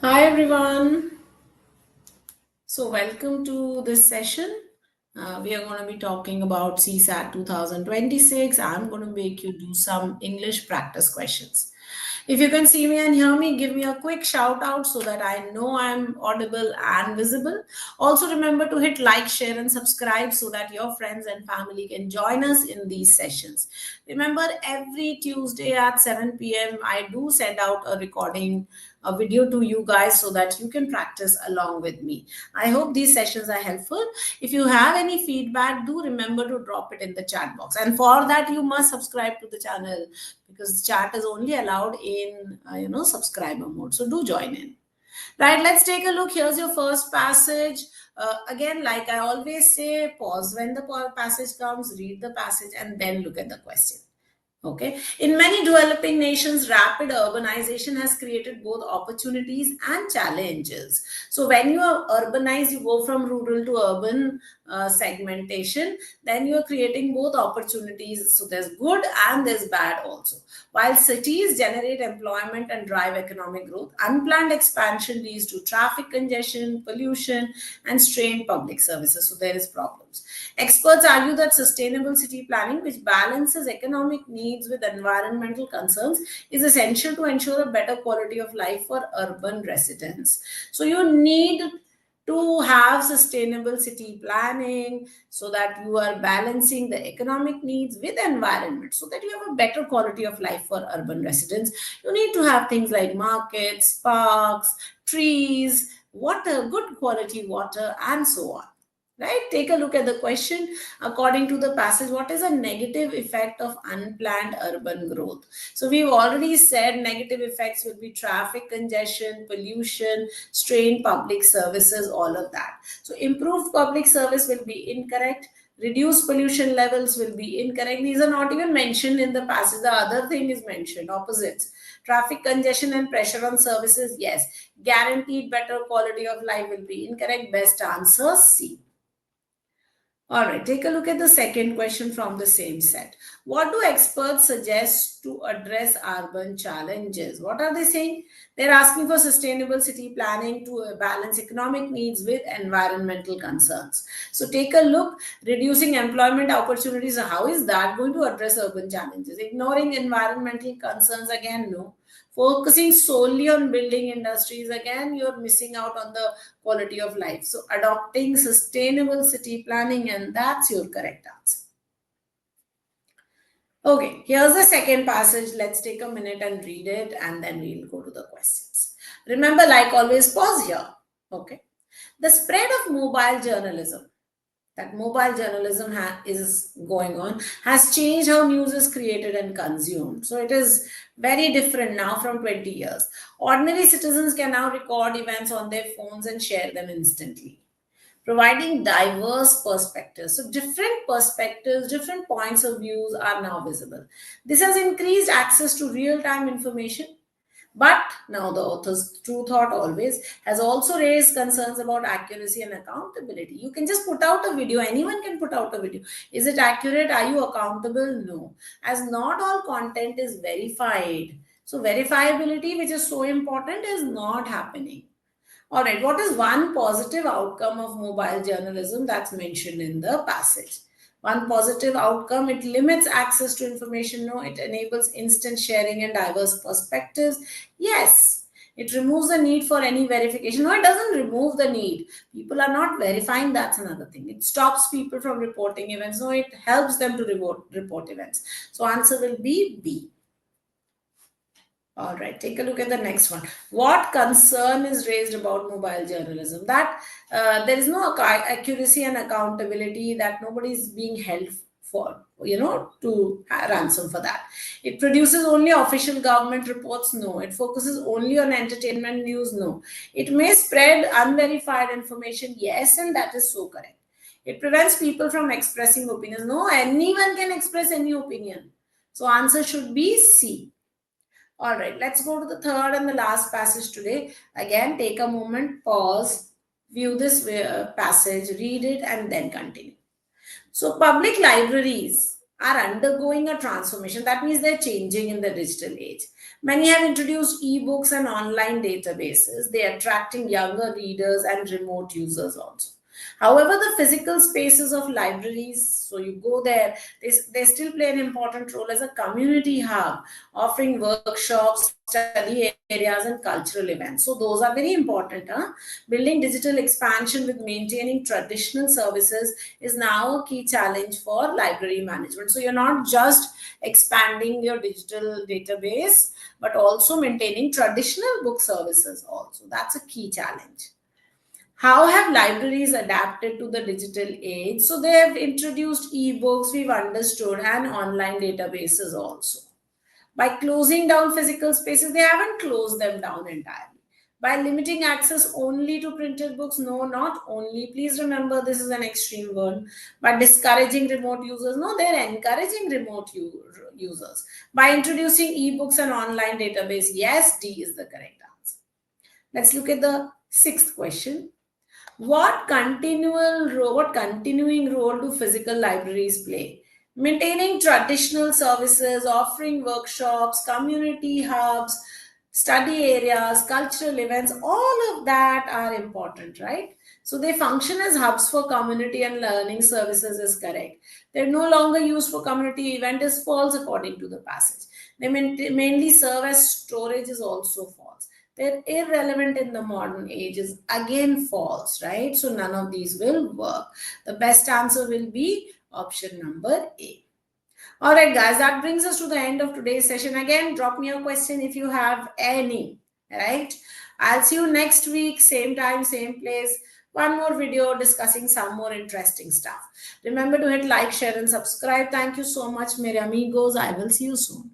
Hi everyone. So welcome to this session. We are going to be talking about CSAT 2026. I'm going to make you do some English practice questions. If you can see me and hear me, give me a quick shout out so that I know I'm audible and visible. Also, remember to hit like, share, and subscribe so that your friends and family can join us in these sessions. Remember, every Tuesday at 7 p.m., I do send out a recording, a video to you guys so that you can practice along with me. I hope these sessions are helpful. If you have any feedback, do remember to drop it in the chat box. And for that, you must subscribe to the channel because chat is only allowed in subscriber mode. So do join in. Right, let's take a look. Here's your first passage. Again, like I always say, pause when the passage comes, read the passage, and then look at the question. Okay. In many developing nations, rapid urbanization has created both opportunities and challenges. So, when you are urbanized, you go from rural to urban segmentation, then you are creating both opportunities. So, there's good and there's bad also. While cities generate employment and drive economic growth, unplanned expansion leads to traffic congestion, pollution, and strained public services. So, there is problems. Experts argue that sustainable city planning, which balances economic needs with environmental concerns, is essential to ensure a better quality of life for urban residents. So, you need to have sustainable city planning so that you are balancing the economic needs with environment so that you have a better quality of life for urban residents. You need to have things like markets, parks, trees, water, good quality water, and so on. Right? Take a look at the question. According to the passage, what is a negative effect of unplanned urban growth? So we've already said negative effects will be traffic congestion, pollution, strained public services, all of that. So improved public service will be incorrect. Reduced pollution levels will be incorrect. These are not even mentioned in the passage. The other thing is mentioned, opposites. Traffic congestion and pressure on services, yes. Guaranteed better quality of life will be incorrect. Best answer C. All right, take a look at the second question from the same set. What do experts suggest to address urban challenges? What are they saying? They're asking for sustainable city planning to balance economic needs with environmental concerns. So take a look, reducing employment opportunities. How is that going to address urban challenges? Ignoring environmental concerns, again, no. Focusing solely on building industries, again, you're missing out on the quality of life. So, adopting sustainable city planning, and that's your correct answer. Okay, here's the second passage. Let's take a minute and read it, and then we'll go to the questions. Remember, like always, pause here. Okay. The spread of mobile journalism, that mobile journalism is going on, has changed how news is created and consumed. So it is very different now from 20 years. Ordinary citizens can now record events on their phones and share them instantly, providing diverse perspectives. So different perspectives, different points of views are now visible. This has increased access to real-time information. But now the author's true thought always has also raised concerns about accuracy and accountability. You can just put out a video, anyone can put out a video. Is it accurate? Are you accountable? No. As not all content is verified. So verifiability, which is so important, is not happening. All right, what is one positive outcome of mobile journalism that's mentioned in the passage? One positive outcome, it limits access to information. No, it enables instant sharing and diverse perspectives. Yes, it removes the need for any verification. No, it doesn't remove the need. People are not verifying, that's another thing. It stops people from reporting events. No, it helps them to report events. So answer will be B. All right, take a look at the next one. What concern is raised about mobile journalism? That there is no accuracy and accountability, that nobody is being held for, to ransom for that. It produces only official government reports? No. It focuses only on entertainment news? No. It may spread unverified information? Yes, and that is so correct. It prevents people from expressing opinions? No, anyone can express any opinion. So answer should be C. All right, let's go to the third and the last passage today. Again, take a moment, pause, view this passage, read it, and then continue. So, public libraries are undergoing a transformation. That means they're changing in the digital age. Many have introduced ebooks and online databases. They are attracting younger readers and remote users also. However, the physical spaces of libraries, so you go there, they still play an important role as a community hub, offering workshops, study areas, and cultural events. So those are very important. Building digital expansion with maintaining traditional services is now a key challenge for library management. So you're not just expanding your digital database, but also maintaining traditional book services also. That's a key challenge. How have libraries adapted to the digital age? So they have introduced ebooks, we've understood, and online databases also. By closing down physical spaces, they haven't closed them down entirely. By limiting access only to printed books, no, not only. Please remember, this is an extreme word. By discouraging remote users, no, they're encouraging users. By introducing ebooks and online database, yes, D is the correct answer. Let's look at the sixth question. What continuing role do physical libraries play? Maintaining traditional services, offering workshops, community hubs, study areas, cultural events, all of that are important, right? So they function as hubs for community and learning services is correct. They're no longer used for community event is false according to the passage. They mainly serve as storage is also false. They're irrelevant in the modern age is again false, right? So none of these will work. The best answer will be option number A. All right, guys, that brings us to the end of today's session. Again, drop me a question if you have any, right? I'll see you next week, same time, same place. One more video discussing some more interesting stuff. Remember to hit like, share, and subscribe. Thank you so much, mere amigos. I will see you soon.